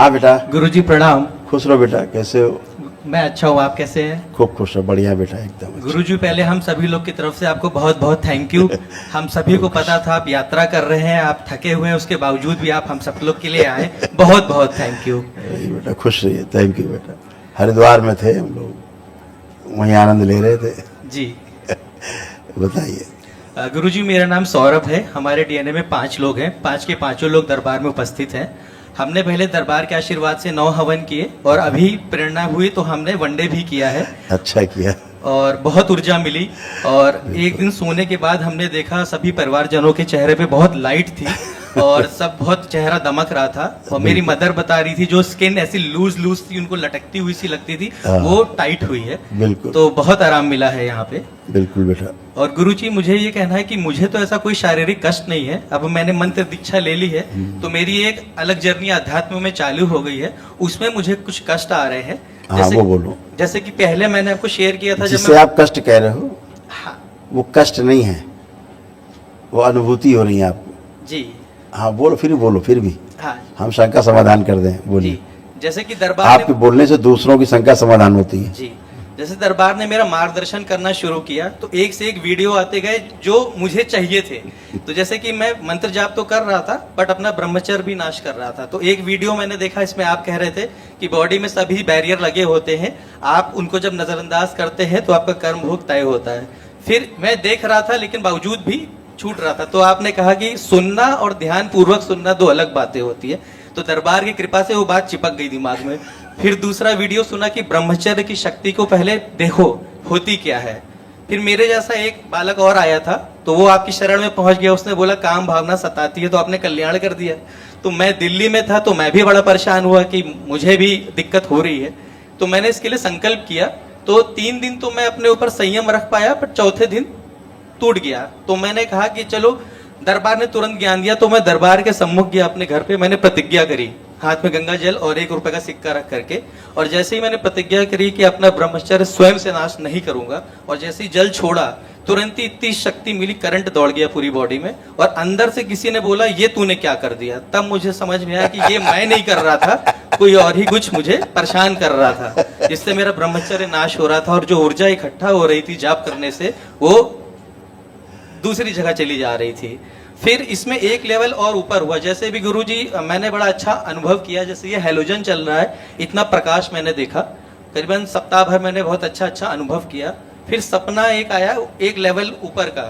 हाँ बेटा, गुरुजी प्रणाम। खुश रहो बेटा। कैसे हो? मैं अच्छा हूँ, आप कैसे हैं? खूब खुश रहो। बढ़िया बेटा, एकदम अच्छा। गुरुजी पहले हम सभी लोग की तरफ से आपको बहुत बहुत थैंक यू। हम सभी को पता था आप यात्रा कर रहे हैं, आप थके हुए हैं, उसके बावजूद भी आप हम सब लोग के लिए आए, बहुत बहुत थैंक यू। नहीं बेटा, खुश रहिए। थैंक यू बेटा। हरिद्वार में थे हम लोग, वहीं आनंद ले रहे थे। जी बताइए। गुरुजी, मेरा नाम सौरभ है। हमारे डीएनए में 5 लोग हैं, 5 के पांचों लोग दरबार में उपस्थित हैं। हमने पहले दरबार के आशीर्वाद से 9 हवन किए और अभी प्रेरणा हुई तो हमने वनडे भी किया है अच्छा किया। और बहुत ऊर्जा मिली। और एक दिन सोने के बाद हमने देखा सभी परिवारजनों के चेहरे पे बहुत लाइट थी और सब बहुत चेहरा दमक रहा था। और मेरी मदर बता रही थी जो स्किन ऐसी लूज लूज थी, उनको लटकती हुई सी लगती थी, वो टाइट हुई है। बिल्कुल। तो बहुत आराम मिला है यहाँ पे। बिल्कुल बेटा। और गुरुजी, मुझे ये कहना है कि मुझे तो ऐसा कोई शारीरिक कष्ट नहीं है। अब मैंने मंत्र दीक्षा ले ली है तो मेरी एक अलग जर्नी अध्यात्म में चालू हो गई है। उसमें मुझे कुछ कष्ट आ रहे हैं। हाँ, वो बोलो। जैसे कि पहले मैंने आपको शेयर किया था, जिससे आप कष्ट कह रहे हो, हाँ वो कष्ट नहीं है, वो अनुभूति हो रही है आपको। जी हाँ बोलो, फिर बोलो, फिर भी हाँ हम शंका समाधान कर दें। बोलिए। जी। जैसे कि दरबार आपके बोलने से दूसरों की शंका समाधान होती है। जी, जैसे दरबार ने मेरा मार्गदर्शन करना शुरू किया तो एक से एक वीडियो आते गए जो मुझे चाहिए थे। तो जैसे कि मैं मंत्र जाप तो कर रहा था बट अपना ब्रह्मचर्य भी नाश कर रहा था। तो एक वीडियो मैंने देखा, इसमें आप कह रहे थे कि बॉडी में सभी बैरियर लगे होते हैं, आप उनको जब नजरअंदाज करते हैं तो आपका कर्म भोग तय होता है। फिर मैं देख रहा था लेकिन बावजूद भी छूट रहा था। तो आपने कहा कि सुनना और ध्यान पूर्वक सुनना 2 अलग बातें होती है। तो दरबार की कृपा से वो बात चिपक गई दिमाग में। फिर दूसरा वीडियो सुना कि ब्रह्मचर्य की शक्ति को पहले देखो होती क्या है। फिर मेरे जैसा एक बालक और आया था तो वो आपकी शरण में पहुंच गया। उसने बोला काम भावना सताती है, तो आपने कल्याण कर दिया। तो मैं दिल्ली में था तो मैं भी बड़ा परेशान हुआ कि मुझे भी दिक्कत हो रही है। तो मैंने इसके लिए संकल्प किया। तो 3 दिन तो मैं अपने ऊपर संयम रख पाया, पर चौथे दिन टूट गया। तो मैंने कहा कि चलो, दरबार ने तुरंत ज्ञान दिया तो मैं दरबार के सम्मुख गया अपने घर पे। मैंने प्रतिज्ञा करी, हाथ में गंगा जल और 1 रुपए का सिक्का रख करके। और जैसे ही मैंने प्रतिज्ञा करी कि अपना ब्रह्मचर्य स्वयं से नाश नहीं करूंगा, और जैसे ही जल छोड़ा तुरंत ही इतनी शक्ति मिली, करंट दौड़ गया पूरी बॉडी में। और अंदर से किसी ने बोला ये तूने क्या कर दिया। तब मुझे समझ में आया कि ये मैं नहीं कर रहा था, कोई और ही कुछ मुझे परेशान कर रहा था, जिससे मेरा ब्रह्मचर्य नाश हो रहा था। और जो ऊर्जा इकट्ठा हो रही थी जाप करने से, वो दूसरी जगह चली जा रही थी। फिर इसमें एक लेवल और ऊपर हुआ। जैसे भी गुरुजी, मैंने बड़ा अच्छा अनुभव किया। जैसे ये हैलोजन चल रहा है, इतना प्रकाश मैंने देखा, करीबन सप्ताह भर मैंने बहुत अच्छा अनुभव किया। फिर सपना एक आया, एक लेवल ऊपर का,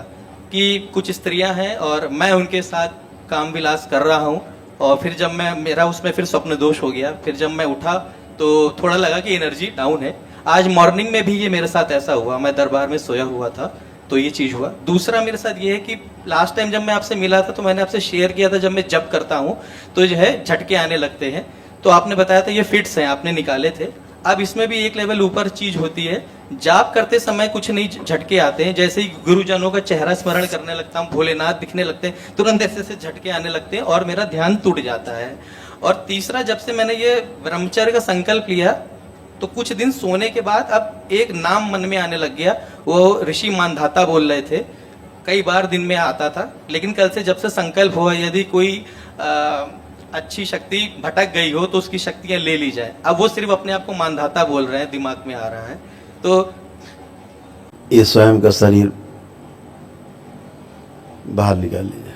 कि कुछ स्त्रियां हैं और मैं उनके साथ काम विलास कर रहा हूँ। और फिर जब मेरा उसमें फिर स्वप्न दोष हो गया। फिर जब मैं उठा तो थोड़ा लगा कि एनर्जी डाउन है। आज मॉर्निंग में भी ये मेरे साथ ऐसा हुआ, मैं दरबार में सोया हुआ था तो ये चीज हुआ। दूसरा मेरे साथ ये है कि लास्ट टाइम जब मैं आपसे मिला था तो मैंने आपसे शेयर किया था, जब मैं जप करता हूँ तो जो है झटके आने लगते हैं। तो आपने बताया था ये फिट्स हैं, आपने निकाले थे। अब इसमें भी एक लेवल ऊपर चीज होती है, जाप करते समय कुछ नहीं झटके आते हैं। जैसे ही गुरुजनों का चेहरा स्मरण करने लगता हूँ, भोलेनाथ दिखने लगते हैं, तुरंत ऐसे से झटके आने लगते हैं और मेरा ध्यान टूट जाता है। और तीसरा, जब से मैंने ये ब्रह्मचर्य का संकल्प लिया तो कुछ दिन सोने के बाद अब एक नाम मन में आने लग गया। वो ऋषि मानधाता बोल रहे थे, कई बार दिन में आता था। लेकिन कल से जब से संकल्प हुआ, यदि कोई अच्छी शक्ति भटक गई हो तो उसकी शक्तियां ले ली जाए। अब वो सिर्फ अपने आप को मानधाता बोल रहे हैं, दिमाग में आ रहा है। तो ये स्वयं का शरीर बाहर निकाल लीजिए,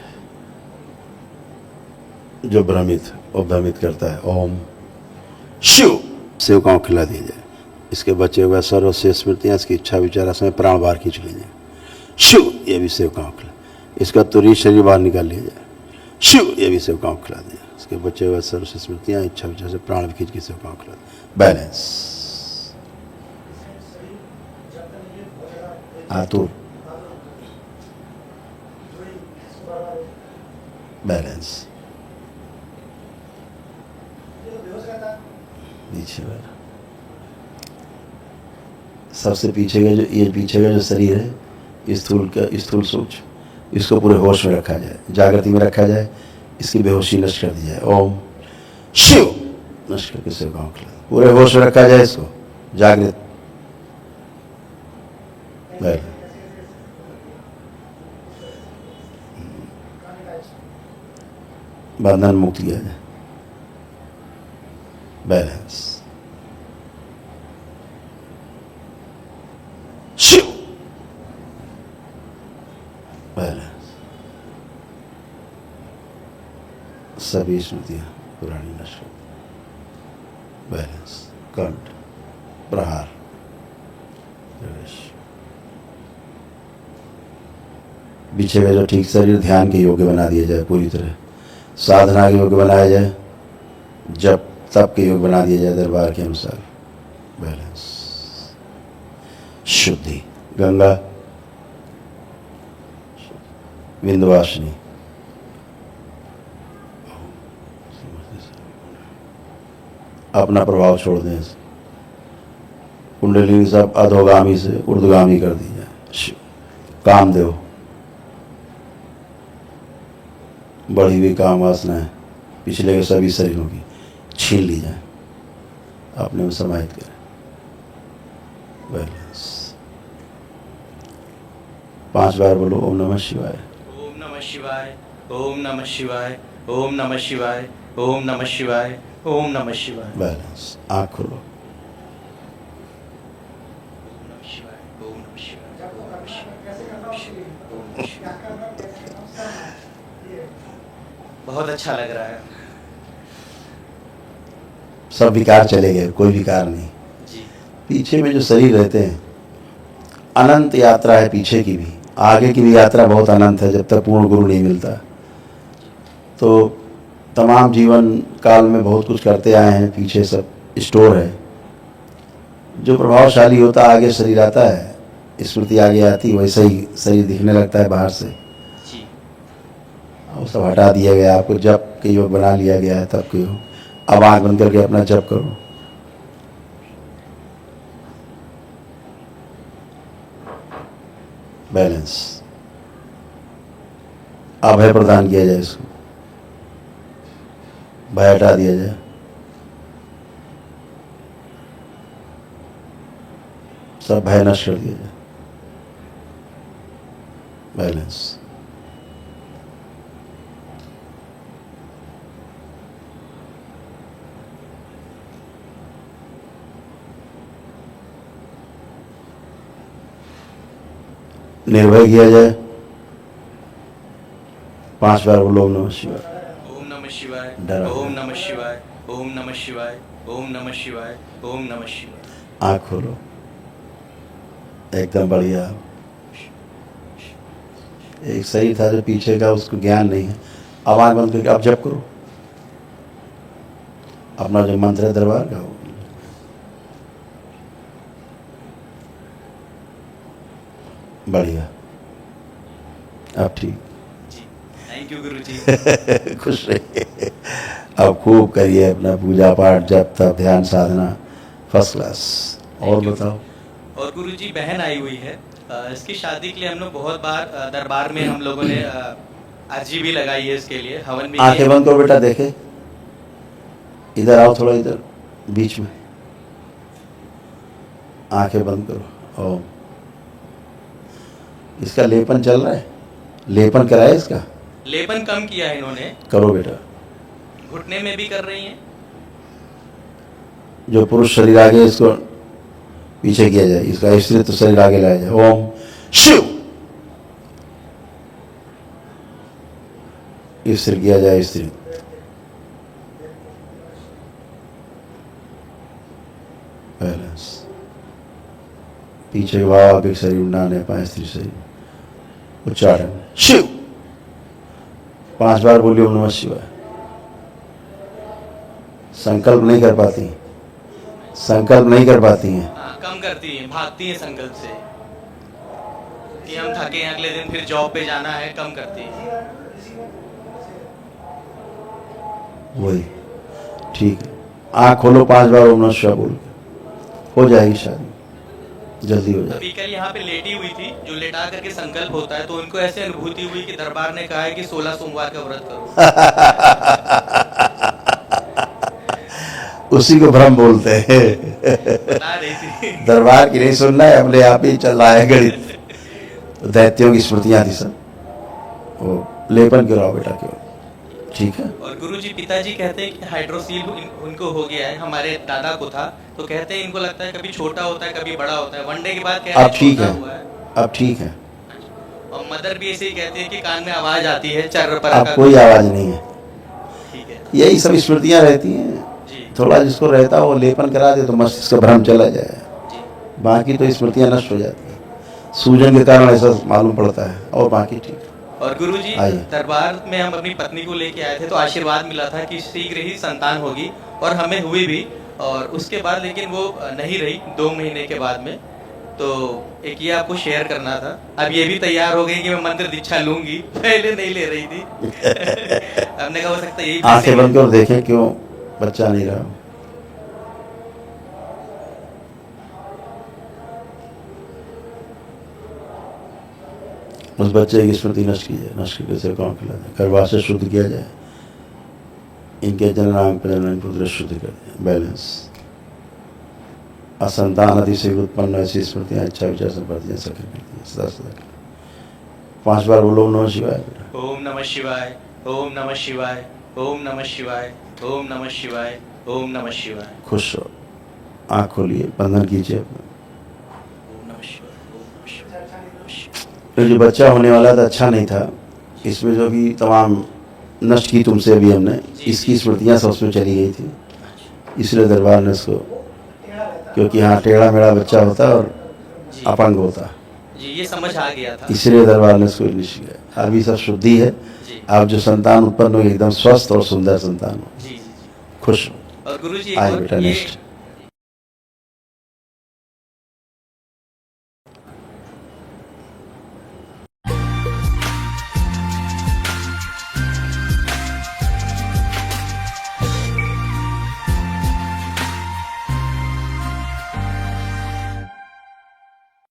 जो भ्रमित और भ्रमित करता है। ओम शिव। सेवकाओं खिला दीजिए। इसके बचे हुए सर्व से स्मृतियाँ, इसकी इच्छा विचार समय प्राण बाहर खींच लीजिए। शिव। ये भी सेवकाओं खिला। इसका तुरंत शरीर बाहर निकाल लीजिए। शिव। ये भी सेवकाओं खिला दीजिए। इसके बचे हुए सर्व से स्मृतियाँ, इच्छा विचार से प्राण भी खींच के सेवकाओं खिला दीजिए। बैलेंस। आतुर। बैलेंस। पीछे सबसे पीछे का जो, ये पीछे का जो शरीर है, स्थूल सूक्ष्म, इसको पूरे होश में रखा जाए, जागृति में रखा जाए। इसकी बेहोशी नष्ट कर दी जाए। ओम शिव। नष्ट करके सेवकाओं खिला, पूरे होश में रखा जाए, इसको जागृत। बंधन मुक्त किया जाए। बैलेंस, शिव, बैलेंस, सभी स्मृतियां पुरानी नष्ट, बैलेंस, कंठ, प्रहार, प्रवेश, पीछे का जो ठीक शरीर ध्यान के योग्य बना दिया जाए, पूरी तरह साधना के योग्य बनाया जाए, जब तब के योग्य बना दिया जाए दरबार के अनुसार, बैलेंस, शुद्धि, गंगा, विंध्यवासिनी, अपना प्रभाव छोड़ दें, कुंडलिनी सब अधोगामी से ऊर्ध्वगामी कर दी जाए, कामदेव, बढ़ी हुई काम वासनाएं पिछले के सभी शरीरों की छीन ली जाए, अपने में समाहित करें, बैलेंस, 5 बार बोलो ओम नमः शिवाय, ओम नमः शिवाय, ओम नमः शिवाय, ओम नमः शिवाय, ओम नमः शिवाय, ओम नमः शिवाय, बैलेंस, आँख खोलो, ओम नमः शिवाय, ओम नमः शिवाय, ओम नमः शिवाय, ओम नमः शिवाय। बहुत अच्छा लग रहा है सब विकार चले गए, कोई विकार नहीं। जी। पीछे में जो शरीर रहते हैं, अनंत यात्रा है पीछे की भी, आगे की भी यात्रा बहुत अनंत है, जब तक पूर्ण गुरु नहीं मिलता। तो तमाम जीवन काल में बहुत कुछ करते आए हैं, पीछे सब स्टोर है। जो प्रभावशाली होता आगे शरीर आता है, स्मृति आगे आती, वैसे ही शरीर दिखने लगता है बाहर से। जी। वो सब हटा दिया गया, आपको जप के योग बना लिया गया है, तब के योग। अब आँख बंद करके अपना जप करो, बैलेंस, अभय प्रदान किया जाए, इसको भय हटा दिया जाए, सब भय नष्ट कर दिया जाए, बैलेंस, निर्भय किया जाए, 5 बार बोलो ओम नमः शिवाय, ओम नमः शिवाय, डरा ओम नमः शिवाय, ओम नमः शिवाय, ओम नमः शिवाय, ओम नमः शिवाय। आँख खोलो, एकदम बढ़िया। एक शरीर था जो पीछे का, उसको ज्ञान नहीं है, अब आँख बंद करके अब जप करो, अपना जो मंत्र है दरबार का, वो बढ़िया, अब ठीक, जी, थैंक यू गुरुजी। खुश रहिए। अब खूब करिए अपना पूजा पाठ, जप तप, ध्यान साधना, फर्स्ट क्लास। और Thank you. बताओ। और गुरुजी बहन आई हुई है, इसकी शादी के लिए हम लोग बहुत बार दरबार में हम लोगों ने अर्जी भी लगाई है, इसके लिए हवन भी आंखें किए। बंद करो बेटा, देखे, इधर आओ थोड़ा, इधर बीच में, आंखें बंद करो। ओम, इसका लेपन चल रहा है, लेपन कराए इसका, लेपन कम किया है इन्होंने, करो बेटा। घुटने में भी कर रही हैं। जो पुरुष शरीर आगे, इसको पीछे किया जाए, इसका स्त्री तो शरीर आगे लाया जाए। ओम शिव, स्थिर किया जाए, स्त्री, बैलेंस, पीछे भाव एक शरीर उड़ाने पाए, स्त्री शरीर, उच्चारण शिव, 5 बार बोलिए ओम नमः शिवाय। संकल्प नहीं कर पाती, संकल्प नहीं कर पाती हैं, हाँ, कम करती हैं, भागती हैं संकल्प से कि हम थके हैं, अगले दिन फिर जॉब पे जाना है, कम करती हैं। वही ठीक है। आँख खोलो, 5 बार ओम नमः शिवाय बोल के हो जाएगी शादी, जल्दी हो जाएगी। अभी कल यहाँ पे लेटी हुई थी, जो लेटा करके संकल्प होता है, तो उनको ऐसे अनुभूति हुई कि दरबार ने कहा है कि 16 सोमवार का व्रत करो। उसी को भ्रम बोलते हैं। बता रही थी। दरबार की नहीं सुनना है, अपने आप ही चल रहा है गणित। दैत्यों की स्मृतियां थी सब। वो लेपन गिराओ बेटा, क्यों ठीक है। और गुरुजी पिताजी कहते हैं कि हाइड्रोसील उनको हो गया है, हमारे दादा को था, तो कहते हैं इनको लगता है कभी छोटा होता है कभी बड़ा होता है, वनडे के बाद कह रहे अब हैं ठीक छोटा है, हुआ है। अब ठीक है, और मदर भी ऐसे ही कहती है कि कान में आवाज आती है चर्र पर अब कोई आवाज नहीं है। ठीक है यही सब स्मृतियां रहती हैं। जी थोड़ा जिसको रहता है वो लेपन करा दे तो मस्तिष्क का भ्रम चला जाए, जी। बाकी तो स्मृतियां नष्ट हो जाती हैं। सूजन के कारण ऐसा मालूम पड़ता है, और बाकी ठीक। और गुरुजी आइए। दरबार में हम अपनी पत्नी को लेके आए थे तो आशीर्वाद मिला था कि शीघ्र ही संतान होगी, और हमें हुई भी। और उसके बाद लेकिन वो नहीं रही 2 महीने के बाद में, तो एक ये आपको शेयर करना था। अब ये भी तैयार हो गई कि मैं मंत्र दीक्षा लूंगी, पहले नहीं ले रही थी। हमने कहा हो सकता है यही आंखें बंद कर देखें क्यों बच्चा नहीं रहा। उस बच्चे की स्मृति नष्ट की जाए, नष्ट करके से कौन खिला जाए, करवा से शुद्ध किया जाए, इनके जननाम पुत्र शुद्ध कर दिया, बैलेंस। असंतान अतिशय उत्पन्न ऐसी स्मृतियां इच्छा विचार संपत्तियां सकर करती हैं सदा सदा। 5 बार बोलो ओम नमः शिवाय बेटा। ओम नमः शिवाय, ओम नमः शिवाय, ओम नमः शिवाय, ओम नमः शिवाय, ओम नमः शिवाय। खुश हो, आँख खोलिए, बंधन कीजिए अपना। ओम नमः शिवाय, ओम नमः शिवाय, ओम नमः शिवाय। तो जो बच्चा होने वाला था अच्छा नहीं था, इसमें जो भी तमाम नष्ट की तुमसे अभी हमने, इसकी स्मृतियाँ सब उसमें चली गई थी, इसलिए दरबार ने इसको, क्योंकि हाँ टेढ़ा मेढ़ा बच्चा होता और जी। अपंग होता, जी ये समझ आ गया था। इसलिए दरबार ने इसको निश्चय किया। अभी सब शुद्धि है, जी आप जो संतान उत्पन्न हो एकदम स्वस्थ और सुंदर संतान हो, जी जी। खुश हो। और गुरुजी आइए एक और बेटा, ये नेक्स्ट।